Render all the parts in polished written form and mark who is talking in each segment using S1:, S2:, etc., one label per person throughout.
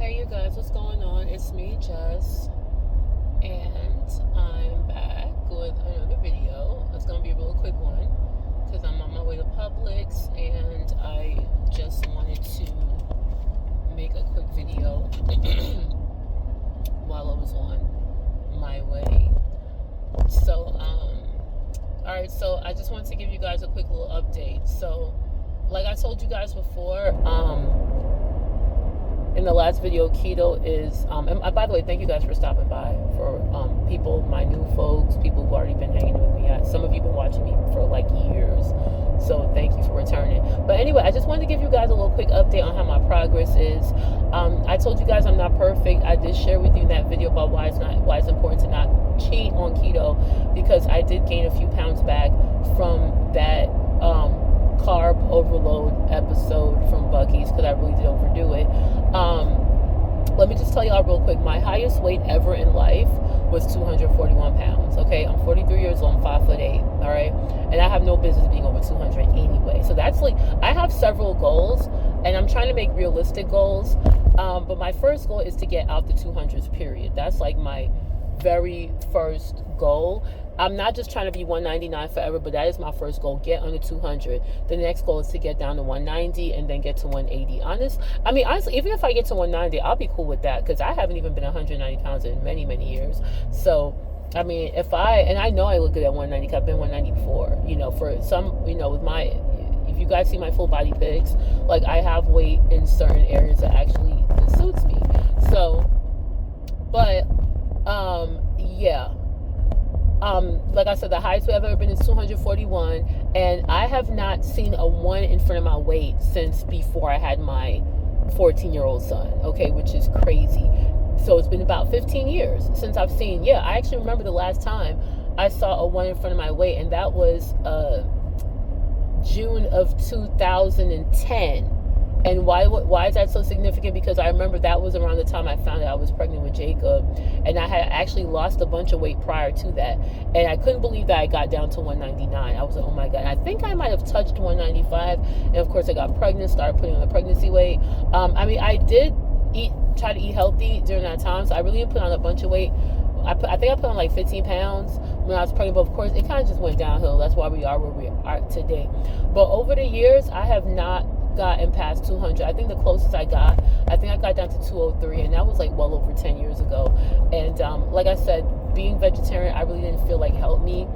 S1: Hey you guys, what's going on? It's me, Jess, and I'm back with another video. It's gonna be a real quick one because I'm on my way to Publix and I just wanted to make a quick video while I was on my way. So, alright, so I just wanted to give you guys a quick little update. So, like I told you guys before, in the last video, keto is, and by the way, thank you guys for stopping by. For people, my new folks, people who've already been hanging with me. Some of you have been watching me for like years, so thank you for returning. But anyway, I just wanted to give you guys a little quick update on how my progress is. I told you guys I'm not perfect. I did share with you in that video about why it's important to not cheat on keto, because I did gain a few pounds back from that carb overload episode from Bucky's, because I really did overdo it. Let me just tell y'all real quick, my highest weight ever in life was 241 pounds. Okay, I'm 43 years old, I'm 5'8", all right, and I have no business being over 200 anyway. So that's like, I have several goals and I'm trying to make realistic goals, but my first goal is to get out the 200s, period. That's like my very first goal. I'm not just trying to be 199 forever, but that is my first goal. Get under 200. The next goal is to get down to 190 and then get to 180. Honestly, even if I get to 190, I'll be cool with that, because I haven't even been 190 pounds in many, many years. So, I mean, and I know I look good at 190, because I've been 190 before. You know, for some, you know, if you guys see my full body pics, like, I have weight in certain areas that actually suits me. So, but, yeah. Like I said, the highest I've ever been is 241, and I have not seen a 1 in front of my weight since before I had my 14-year-old son, okay, which is crazy. So it's been about 15 years since I've seen, I actually remember the last time I saw a 1 in front of my weight, and that was June of 2010. And why is that so significant? Because I remember that was around the time I found out I was pregnant with Jacob, and I had actually lost a bunch of weight prior to that, and I couldn't believe that I got down to 199. I was like, oh my god. And I think I might have touched 195, and of course I got pregnant, started putting on the pregnancy weight. I did try to eat healthy during that time, so I really didn't put on a bunch of weight. I think I put on like 15 pounds when I was pregnant, but of course it kind of just went downhill. That's why we are where we are today. But over the years, I have not gotten past 200. I think the closest I got down to 203, and that was like well over 10 years ago. And like I said, being vegetarian, I really didn't feel like helped me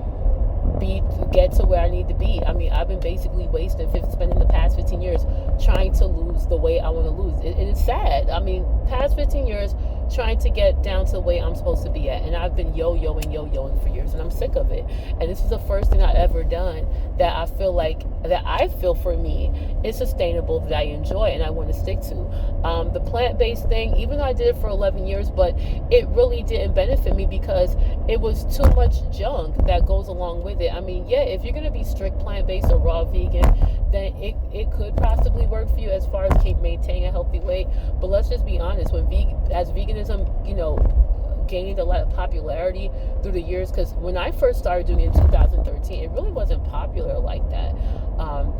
S1: get to where I need to be. I mean, I've been basically spending the past 15 years trying to lose the weight I want to lose. It is sad. I mean, past 15 years trying to get down to the weight I'm supposed to be at, and I've been yo-yoing for years, and I'm sick of it. And this is the first thing I've ever done that I feel for me is sustainable, that I enjoy and I want to stick to. The plant-based thing, even though I did it for 11 years, but it really didn't benefit me because it was too much junk that goes along with it. I mean, if you're going to be strict plant-based or raw vegan, then it could possibly work for you as far as keep maintaining a healthy weight. But let's just be honest, as veganism, gained a lot of popularity through the years, because when I first started doing it in 2013, it really wasn't popular like that.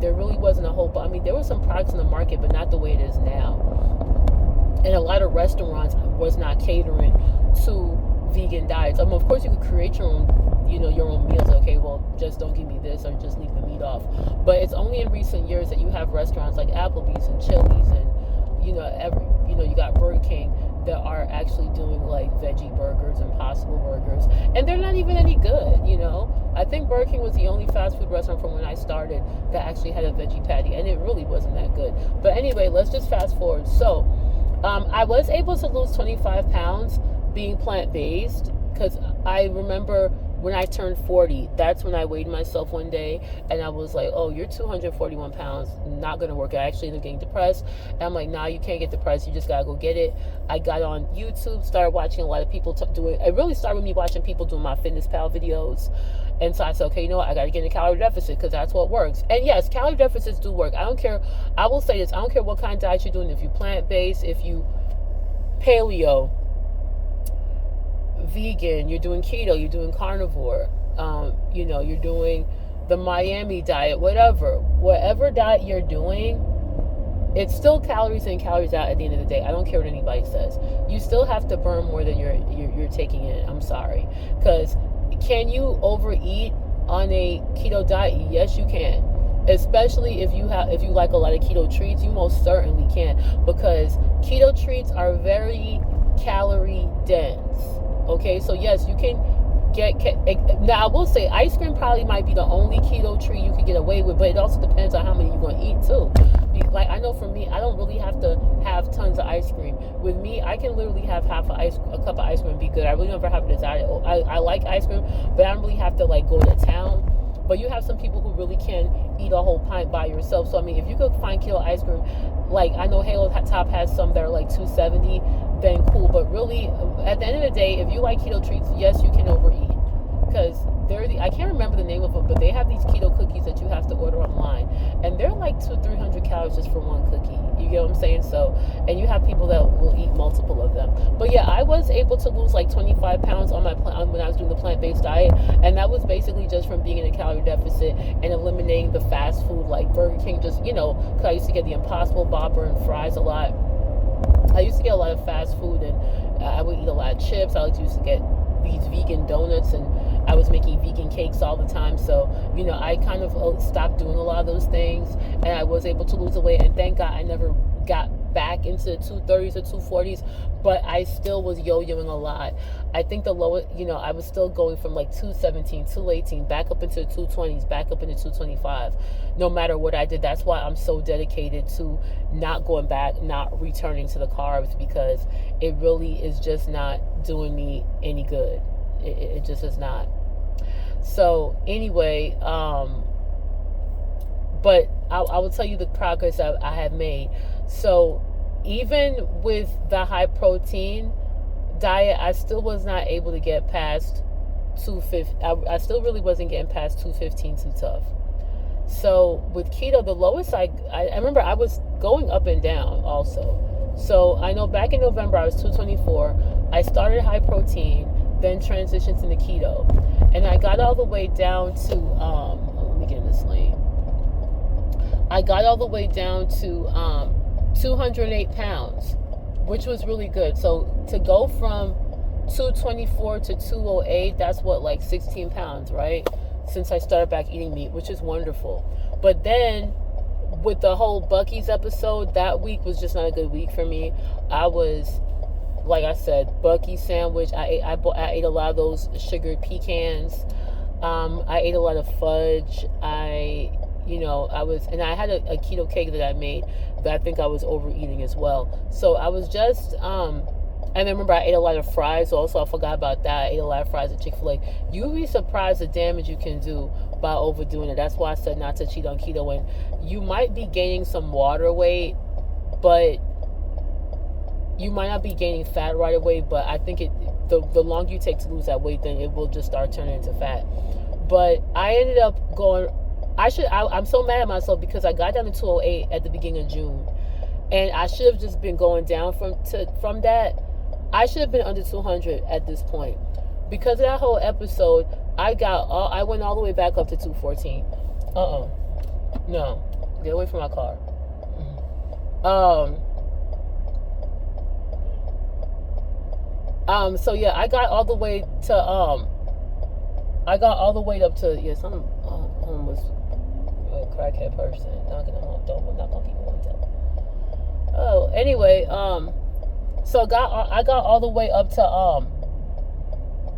S1: There really wasn't a whole, there were some products in the market, but not the way it is now. And a lot of restaurants was not catering to vegan diets. Of course, you could create your own meals. Okay, well, just don't give me this or just leave the meat off. But it's only in recent years that you have restaurants like Applebee's and Chili's and you got Burger King that are actually doing like veggie burgers, Impossible burgers, and they're not even any good. I think Burger King was the only fast food restaurant from when I started that actually had a veggie patty, and it really wasn't that good. But anyway, let's just fast forward. So I was able to lose 25 pounds being plant-based, because I remember when I turned 40, that's when I weighed myself one day, and I was like, oh, you're 241 pounds, not going to work. I actually ended up getting depressed, and I'm like, nah, you can't get depressed, you just got to go get it. I got on YouTube, started watching a lot of people doing, it really started with me watching people doing my Fitness Pal videos, and so I said, okay, you know what, I got to get in a calorie deficit, because that's what works. And yes, calorie deficits do work. I don't care, I will say this, I don't care what kind of diet you're doing, if you're plant-based, if you paleo, vegan, you're doing keto, you're doing carnivore, you're doing the Miami diet, whatever diet you're doing, it's still calories in, calories out at the end of the day. I don't care what anybody says. You still have to burn more than you're taking in. I'm sorry. Because can you overeat on a keto diet? Yes, you can. Especially if you like a lot of keto treats, you most certainly can, because keto treats are very calorie dense. Okay, so yes, you can get. Now I will say ice cream probably might be the only keto treat you can get away with, but it also depends on how many you're going to eat too. Like I know for me, I don't really have to have tons of ice cream. With me, I can literally have a cup of ice cream and be good. I really never have a desire. I like ice cream, but I don't really have to like go to town. But you have some people who really can eat a whole pint by yourself. So I mean, if you could find keto ice cream, like I know Halo Top has some that are like $2.70, then cool. But really, at the end of the day, if you like keto treats, yes, you can overeat. Because I can't remember the name of them, but they have these keto cookies that you have to order online, and they're like 200-300 calories just for one cookie. You get what I'm saying? So, and you have people that will eat multiple of them. But yeah, I was able to lose like 25 pounds on when I was doing the plant-based diet, and that was basically just from being in a calorie deficit and eliminating the fast food like Burger King. Just because I used to get the Impossible Whopper and fries a lot. I used to get a lot of fast food, and I would eat a lot of chips. I used to get these vegan donuts, and I was making vegan cakes all the time. So, I kind of stopped doing a lot of those things, and I was able to lose the weight. And thank God I never got back into the 230s or 240s, but I still was yo-yoing a lot. I think the lowest, I was still going from like 217, 218, back up into the 220s, back up into 225, no matter what I did. That's why I'm so dedicated to not going back, not returning to the carbs, because it really is just not doing me any good. It just is not. So anyway, but I will tell you the progress I have made. So even with the high protein diet, I still was not able to get past 250. I still really wasn't getting past 215 too tough. So with keto, the lowest I remember I was going up and down also. So I know back in November I was 224. I started high protein, then transitioned to the keto, and I got all the way down to let me get in this lane. I got all the way down to 208 pounds, which was really good. So to go from 224 to 208, that's what, like 16 pounds, right? Since I started back eating meat, which is wonderful. But then with the whole Buc-ee's episode, that week was just not a good week for me. I was, like I said, Buc-ee's sandwich. I ate a lot of those sugared pecans. I ate a lot of fudge. I had a keto cake that I made that I think I was overeating as well. So I was just, and then remember I ate a lot of fries also. I forgot about that. I ate a lot of fries at Chick-fil-A. You'd be surprised the damage you can do by overdoing it. That's why I said not to cheat on keto. And you might be gaining some water weight, but you might not be gaining fat right away. But I think the longer you take to lose that weight, then it will just start turning into fat. But I ended up going, I'm so mad at myself because I got down to 208 at the beginning of June, and I should have just been going down from that. I should have been under 200 at this point. Because of that whole episode, I went all the way back up to 214. No, get away from my car. So yeah, I got all the way up to, yes, I'm homeless. Crackhead person knocking on my door, knock on people's door. Oh, anyway, so I got all the way up to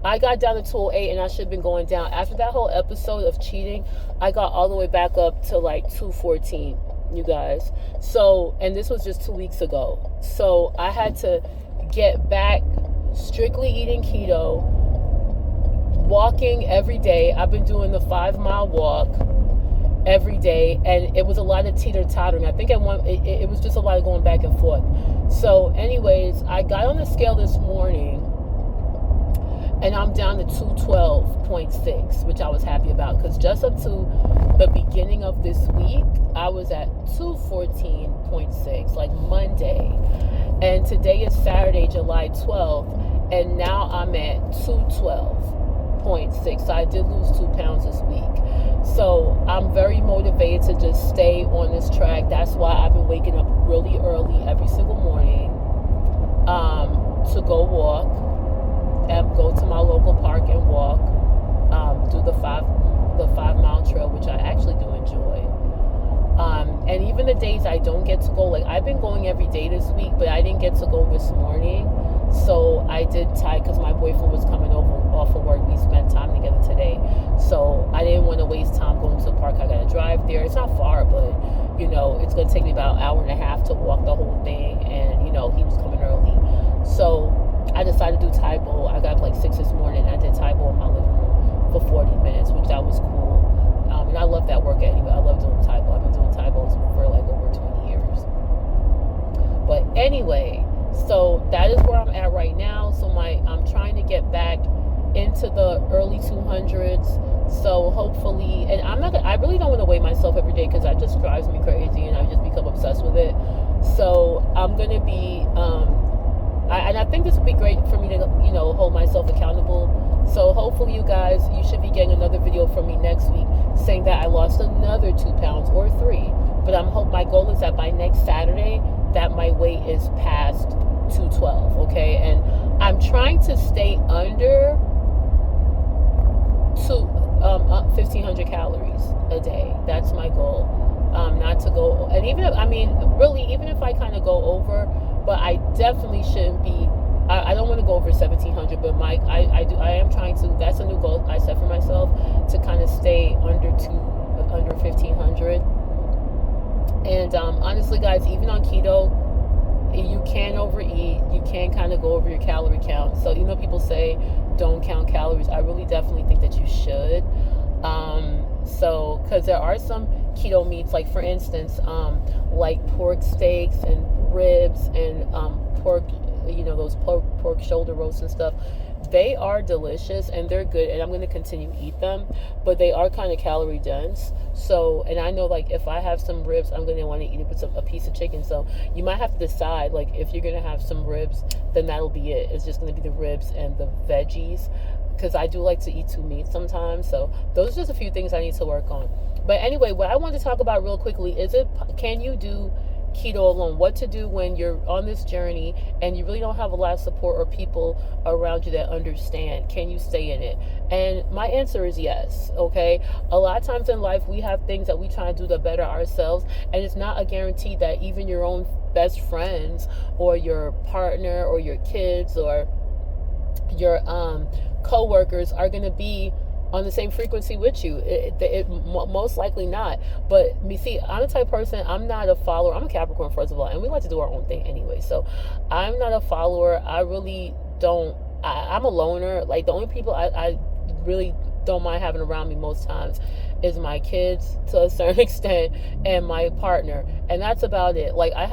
S1: I got down to 208, and I should have been going down. After that whole episode of cheating, I got all the way back up to like 214, you guys. So, and this was just 2 weeks ago. So I had to get back strictly eating keto, walking every day. I've been doing the 5-mile walk every day, and it was a lot of teeter-tottering. I think it was just a lot of going back and forth. So anyways, I got on the scale this morning, and I'm down to 212.6, which I was happy about, because just up to the beginning of this week, I was at 214.6, like Monday. And today is Saturday, July 12th, and now I'm at 212.6. So I did lose 2 pounds this week. So I'm very motivated to just stay on this track. That's why I've been waking up early every single morning to go walk and go to my local park and walk, do the 5 mile trail, which I actually do enjoy. And even the days I don't get to go, like I've been going every day this week, but I didn't get to go this morning. So I did because my boyfriend was coming over off of work. We spent time together today. So I didn't want to waste time going to the park. I got to drive there. It's not far, but it's going to take me about an hour and a half to walk the whole thing. And, he was coming early. So I decided to do Thai bowl. I got up like 6 this morning. I did Thai bowl in my living room for 40 minutes, which that was cool. And I love that workout anyway. I love doing Thai bowl. I've been doing Thai bowls for like over 20 years. But anyway, so that is where I'm at right now. So I'm trying to get back into the early 200s. So hopefully, and I really don't want to weigh myself every day because that just drives me crazy and I just become obsessed with it. So I'm going to be, and I think this would be great for me to, hold myself accountable. So hopefully you guys, you should be getting another video from me next week saying that I lost another 2 pounds or 3. But my goal is that by next Saturday, that my weight is past 212, okay? And I'm trying to stay under 1,500 calories a day. That's my goal. Not to go, and even if I kind of go over, but I definitely shouldn't be. I don't want to go over 1,700, but I am trying to. That's a new goal I set for myself, to kind of stay under 1,500. And honestly, guys, even on keto, you can overeat. You can kind of go over your calorie count. So people say don't count calories. I really definitely think that you should. So because there are some keto meats, like for instance, like pork steaks and ribs and pork, those pork shoulder roasts and stuff. They are delicious and they're good, and I'm going to continue to eat them, but they are kind of calorie dense. So, and I know like if I have some ribs, I'm going to want to eat it with a piece of chicken. So you might have to decide, like if you're going to have some ribs, then that'll be it. It's just going to be the ribs and the veggies, because I do like to eat 2 meats sometimes. So those are just a few things I need to work on. But anyway, what I want to talk about real quickly is can you do keto alone? What to do when you're on this journey and you really don't have a lot of support or people around you that understand. Can you stay in it? And my answer is yes. Okay, a lot of times in life we have things that we try to do to better ourselves, and it's not a guarantee that even your own best friends or your partner or your kids or your co-workers are going to be on the same frequency with you. It most likely not. But I'm the type of person, I'm not a follower. I'm a Capricorn, first of all, and we like to do our own thing anyway. So I'm not a follower. I really don't. I'm a loner. Like the only people I really don't mind having around me most times is my kids to a certain extent and my partner, and that's about it. Like I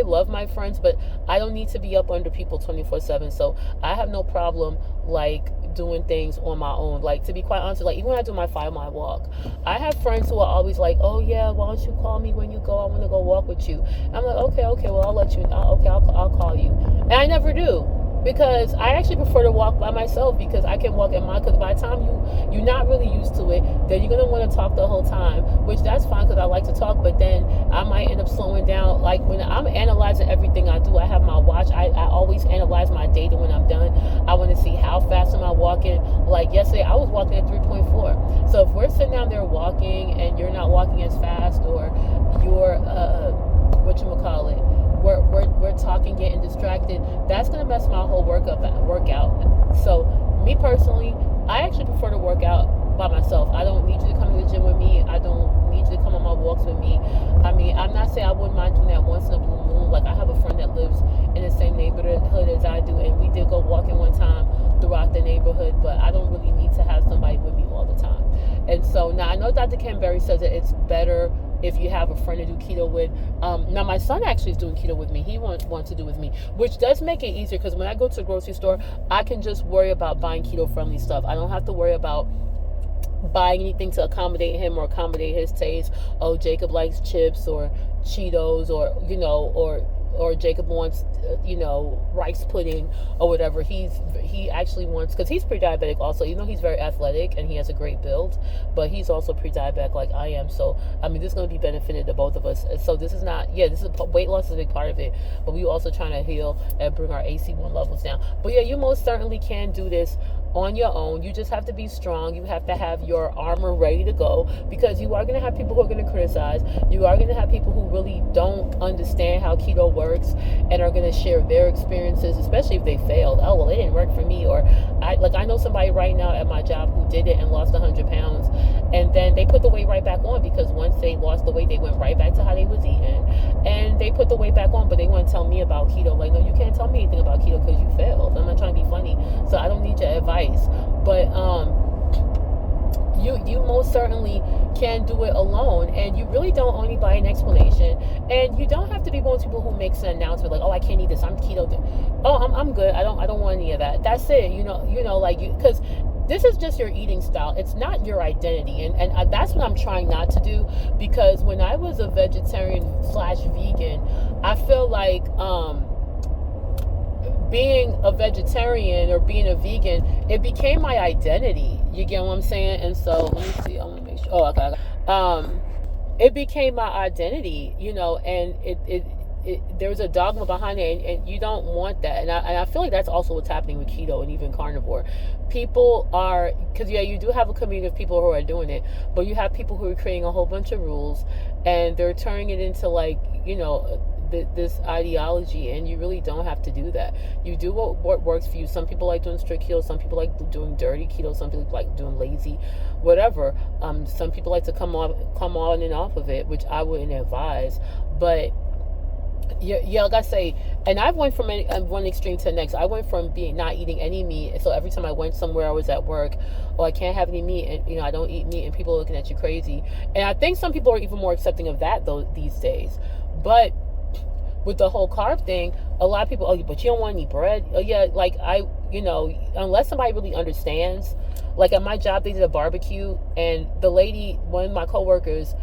S1: love my friends, but I don't need to be up under people 24/7. So I have no problem like doing things on my own. Like, to be quite honest, like even when I do my 5-mile walk, I have friends who are always like, oh yeah, why don't you call me when you go? I want to go walk with you. And I'm like, okay, well I'll let you know. Okay, I'll call you. And I never do, because I actually prefer to walk by myself, because I can walk because by the time you're not really used to it, then you're going to want to talk the whole time, which that's fine because I like to talk, but then I might end up slowing down. Like when I'm analyzing everything I do, I have my watch. I always analyze my data when I'm done. I want to see how fast am I walking. Like yesterday, I was walking at 3.4. So if we're sitting down there walking and you're not walking as fast, or you're, whatchamacallit, we're talking, getting distracted, that's going to mess my whole workout. So me personally, I actually prefer to work out by myself. I don't need you to come to the gym with me. I don't need you to come on my walks with me. I mean, I'm not saying I wouldn't mind doing that once in a blue moon. Like I have a friend that lives in the same neighborhood as I do, and we did go walking one time throughout the neighborhood, but I don't really need to have somebody with me all the time. And so now I know Dr. Ken Berry says that it's better if you have a friend to do keto with. Now my son actually is doing keto with me. He wants to do with me, which does make it easier, because when I go to the grocery store, I can just worry about buying keto friendly stuff. I don't have to worry about buying anything to accommodate him or accommodate his taste. Oh, Jacob likes chips or Cheetos or or Jacob wants, rice pudding or whatever. He actually wants, because he's pre-diabetic also, even though he's very athletic and he has a great build, but he's also pre-diabetic like I am. So I mean, this is going to be benefited to both of us. So this is not, this is, weight loss is a big part of it, but we also trying to heal and bring our AC1 levels down. But yeah, you most certainly can do this on your own. You just have to be strong. You have to have your armor ready to go, because you are going to have people who are going to criticize. You are going to have people who really don't understand how keto works and are going to share their experiences, especially if they failed. Oh, well, it didn't work for me. Or I know somebody right now at my job who did it and lost 100 pounds, and then they put the weight right back on, because once they lost the weight, they went right back to how they was eating, and they put the weight back on. But they want to tell me about keto. Like, no, you can't tell me anything about keto because you failed. I'm not trying to be funny, so I don't need your advice. But you most certainly can do it alone, and you really don't owe anybody an explanation. And you don't have to be one of those people who makes an announcement like, oh, I can't eat this, I'm keto. Oh, I'm good. I don't want any of that. That's it. Because this is just your eating style. It's not your identity. And that's what I'm trying not to do, because when I was a vegetarian / vegan, I feel like being a vegetarian or being a vegan, it became my identity. You get what I'm saying? And so let me see. I want to make sure. Oh, okay. It became my identity, and it there's a dogma behind it, and you don't want that. And I feel like that's also what's happening with keto and even carnivore. People are, because you do have a community of people who are doing it, but you have people who are creating a whole bunch of rules, and they're turning it into like, this ideology, and you really don't have to do that. You do what works for you. Some people like doing strict keto, some people like doing dirty keto, some people like doing lazy, whatever. Some people like to come on and off of it, which I wouldn't advise. But like I say, and I went from one extreme to the next. I went from not eating any meat, so every time I went somewhere, I was at work, oh, I can't have any meat, and I don't eat meat, and people are looking at you crazy. And I think some people are even more accepting of that though these days. But with the whole carb thing, a lot of people, oh, but you don't want any bread? Oh yeah, like unless somebody really understands. Like at my job, they did a barbecue, and the lady, one of my coworkers,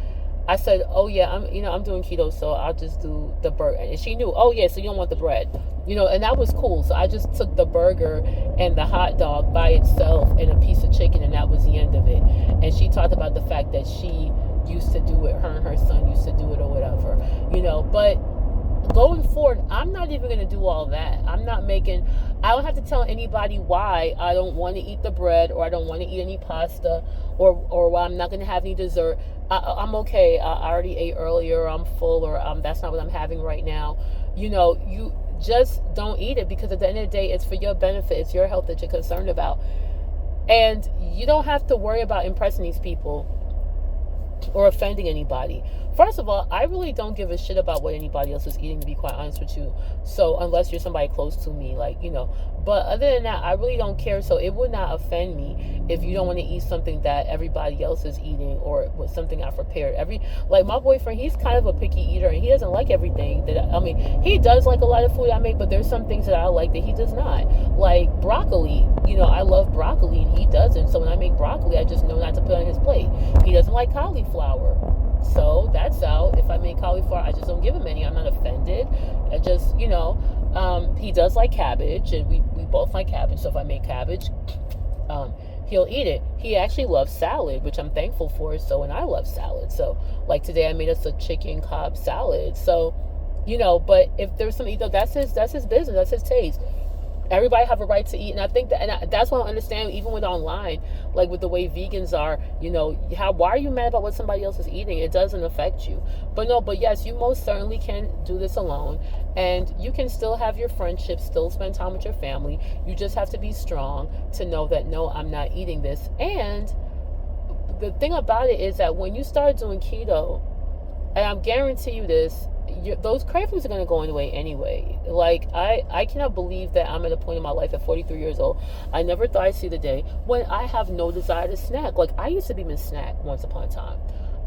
S1: I said, oh yeah, I'm doing keto, so I'll just do the burger. And she knew, oh yeah, so you don't want the bread, and that was cool. So I just took the burger and the hot dog by itself and a piece of chicken, and that was the end of it. And she talked about the fact that she used to do it, her and her son used to do it or whatever, but going forward, I'm not even going to do all that. I don't have to tell anybody why I don't want to eat the bread, or I don't want to eat any pasta, or why I'm not going to have any dessert. I'm okay. I already ate earlier. I'm full, or that's not what I'm having right now. You just don't eat it, because at the end of the day, it's for your benefit. It's your health that you're concerned about. And you don't have to worry about impressing these people or offending anybody. First of all, I really don't give a shit about what anybody else is eating, to be quite honest with you. So unless you're somebody close to me, but other than that, I really don't care. So it would not offend me if you don't want to eat something that everybody else is eating, or with something I prepared. Like my boyfriend, he's kind of a picky eater, and he doesn't like everything he does like a lot of food I make, but there's some things that I like that he does not. Like broccoli, I love broccoli, and he doesn't. So when I make broccoli, I just know not to put it on his plate. He doesn't like cauliflower, so that's out. If I make cauliflower, I just don't give him any. I'm not offended. I just, he does like cabbage, and we both like cabbage. So if I make cabbage, he'll eat it. He actually loves salad, which I'm thankful for. So, and I love salad. So like today I made us a chicken Cobb salad. So, but if there's something, that's his business. That's his taste. Everybody have a right to eat, and I think that's what I understand, even with online, like with the way vegans are, why are you mad about what somebody else is eating? It doesn't affect you. But yes, you most certainly can do this alone, and you can still have your friendships, still spend time with your family. You just have to be strong to know that, no, I'm not eating this. And the thing about it is that when you start doing keto, and I'm guarantee you this, those cravings are going to go away anyway. Like I cannot believe that I'm at a point in my life at 43 years old. I never thought I'd see the day when I have no desire to snack. Like I used to be Miss Snack once upon a time.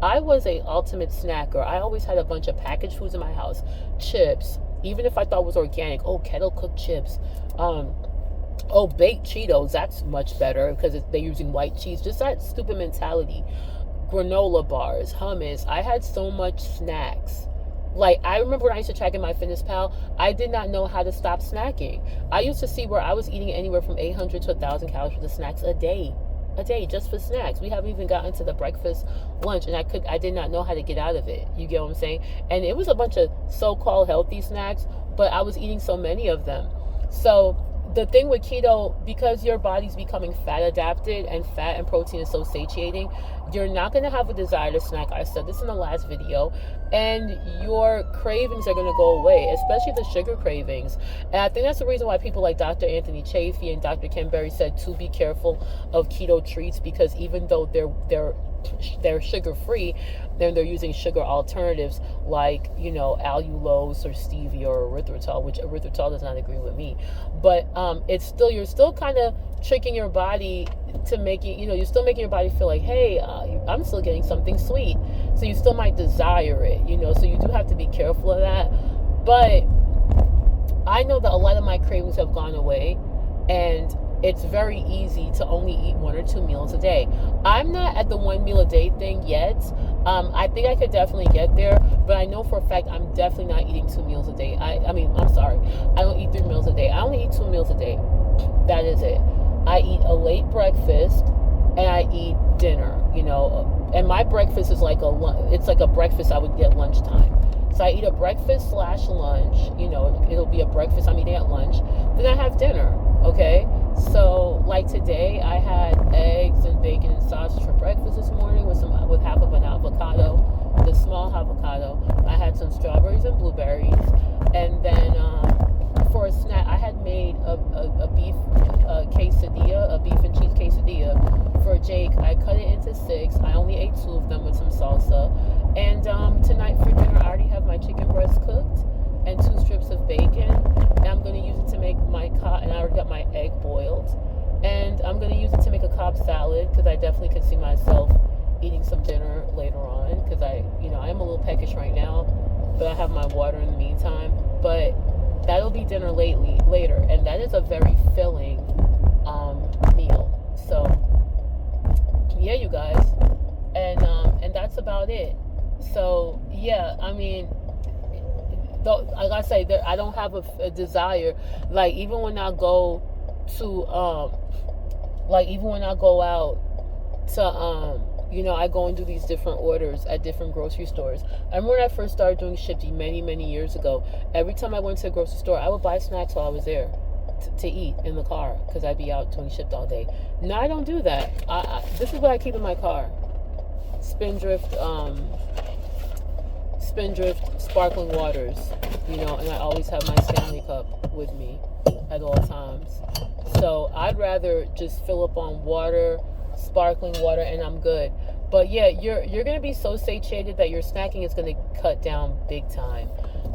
S1: I was a ultimate snacker. I always had a bunch of packaged foods in my house, chips, even if I thought it was organic. Oh, kettle cooked chips. Baked Cheetos. That's much better because they're using white cheese. Just that stupid mentality. Granola bars, hummus. I had so much snacks Like, I remember when I used to track in my fitness pal, I did not know how to stop snacking. I used to see where I was eating anywhere from 800 to 1,000 calories for the snacks a day just for snacks. We haven't even gotten to the breakfast, lunch, and I did not know how to get out of it. You get what I'm saying? And it was a bunch of so-called healthy snacks, but I was eating so many of them. So the thing with keto, because your body's becoming fat adapted and fat and protein is so satiating, you're not going to have a desire to snack. I said this in the last video. And your cravings are going to go away, especially the sugar cravings. And I think that's the reason why people like Dr. Anthony Chaffee and Dr. Ken Berry said to be careful of keto treats, because even though they're sugar free, then they're using sugar alternatives like, allulose or stevia or erythritol, which erythritol does not agree with me. But you're still kind of tricking your body to make it, you're still making your body feel like, hey, I'm still getting something sweet. So you still might desire it, so you do have to be careful of that. But I know that a lot of my cravings have gone away, and it's very easy to only eat 1 or 2 meals a day. I'm not at the 1 meal a day thing yet. I think I could definitely get there, but I know for a fact I'm definitely not eating 2 meals a day. I'm sorry. I don't eat 3 meals a day. I only eat 2 meals a day. That is it. I eat a late breakfast and I eat dinner, and my breakfast is it's like a breakfast I would get lunchtime. So I eat a breakfast / lunch, it'll be a breakfast I'm eating at lunch. Then I have dinner, okay? So like today I had eggs and bacon and sausage for breakfast this morning with half of an avocado, the small avocado. I had some strawberries and blueberries. And then for a snack, I had made a beef quesadilla, a beef and cheese quesadilla for Jake. I cut it into 6. I only ate 2 of them with some salsa. And tonight for dinner, I already have my chicken breast cooked and 2 strips of bacon. And I'm going to use it to make and I already got my egg boiled. And I'm going to use it to make a Cobb salad, because I definitely could see myself eating some dinner later on, because I am a little peckish right now, but I have my water in the meantime. But that'll be dinner later, and that is a very filling meal. So yeah, you guys, and that's about it. So yeah, though, like I say, I don't have a desire. Like even when I go out to I go and do these different orders at different grocery stores. I remember when I first started doing Shifty many years ago. Every time I went to a grocery store, I would buy snacks while I was there to eat in the car, because I'd be out doing Shift all day. Now I don't do that. This is what I keep in my car: Spindrift sparkling waters, and I always have my Stanley cup with me at all times. So I'd rather just fill up on water, sparkling water, and I'm good. But yeah, you're gonna be so satiated that your snacking is gonna cut down big time.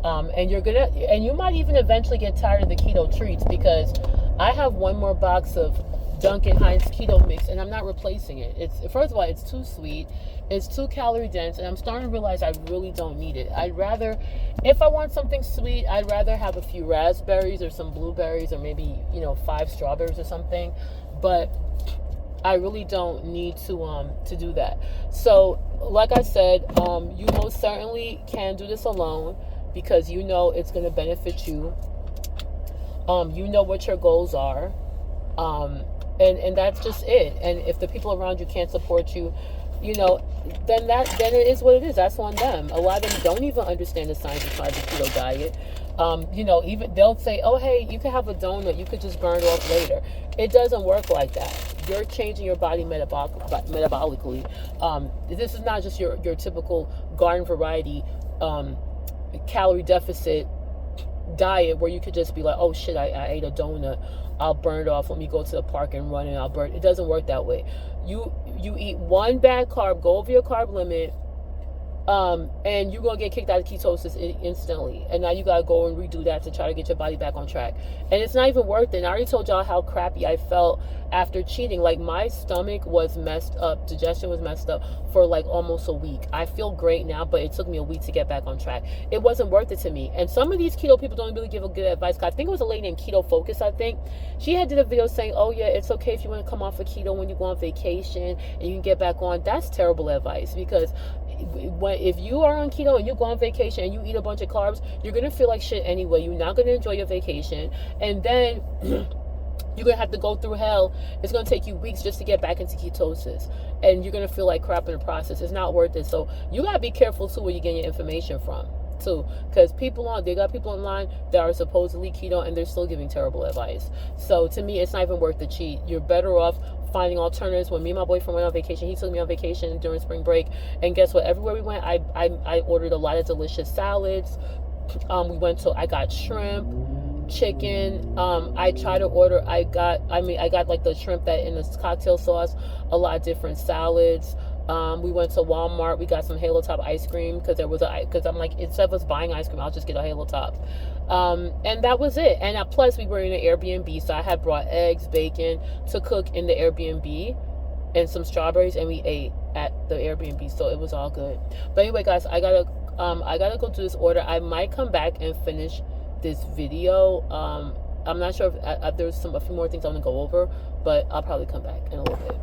S1: And you might even eventually get tired of the keto treats, because I have 1 more box of Dunkin' Heinz Keto Mix, and I'm not replacing it. First of all, it's too sweet, it's too calorie dense, and I'm starting to realize I really don't need it. If I want something sweet, I'd rather have a few raspberries or some blueberries, or maybe 5 strawberries or something. But I really don't need to do that. So like I said, you most certainly can do this alone, because it's going to benefit you. What your goals are. And that's just it. And if the people around you can't support you, then it is what it is. That's on them. A lot of them don't even understand the science behind the keto diet. Even they'll say, oh, hey, you can have a donut, you could just burn it off later. It doesn't work like that. You're changing your body metabolically. This is not just your typical garden variety calorie deficit diet where you could just be like, oh shit, I ate a donut, I'll burn it off, let me go to the park and run and I'll burn it. It doesn't work that way. You eat 1 bad carb, go over your carb limit, and you're going to get kicked out of ketosis instantly. And now you got to go and redo that to try to get your body back on track. And it's not even worth it. And I already told y'all how crappy I felt after cheating. Like, my stomach was messed up. Digestion was messed up for like almost a week. I feel great now, but it took me a week to get back on track. It wasn't worth it to me. And some of these keto people don't really give a good advice. I think it was a lady named Keto Focus, I think. She had did a video saying, oh yeah, it's okay if you want to come off of keto when you go on vacation and you can get back on. That's terrible advice, because if you are on keto and you go on vacation and you eat a bunch of carbs, you're gonna feel like shit anyway. You're not gonna enjoy your vacation, and then you're gonna have to go through hell. It's gonna take you weeks just to get back into ketosis, and you're gonna feel like crap in the process. It's not worth it. So you gotta be careful too where you get your information from too, because they got people online that are supposedly keto and they're still giving terrible advice. So to me, it's not even worth the cheat. You're better off finding alternatives. When me and my boyfriend went on vacation, he took me on vacation during spring break, and guess what? Everywhere we went, I ordered a lot of delicious salads. I got shrimp, chicken. I tried to order. I got like the shrimp that in this cocktail sauce. A lot of different salads. We went to Walmart. We got some Halo Top ice cream because I'm like, instead of us buying ice cream, I'll just get a Halo Top. And that was it. And plus, we were in an Airbnb, so I had brought eggs, bacon to cook in the Airbnb, and some strawberries, and we ate at the Airbnb, so it was all good. But anyway, guys, I gotta go do this order. I might come back and finish this video. I'm not sure if there's a few more things I want to go over, but I'll probably come back in a little bit.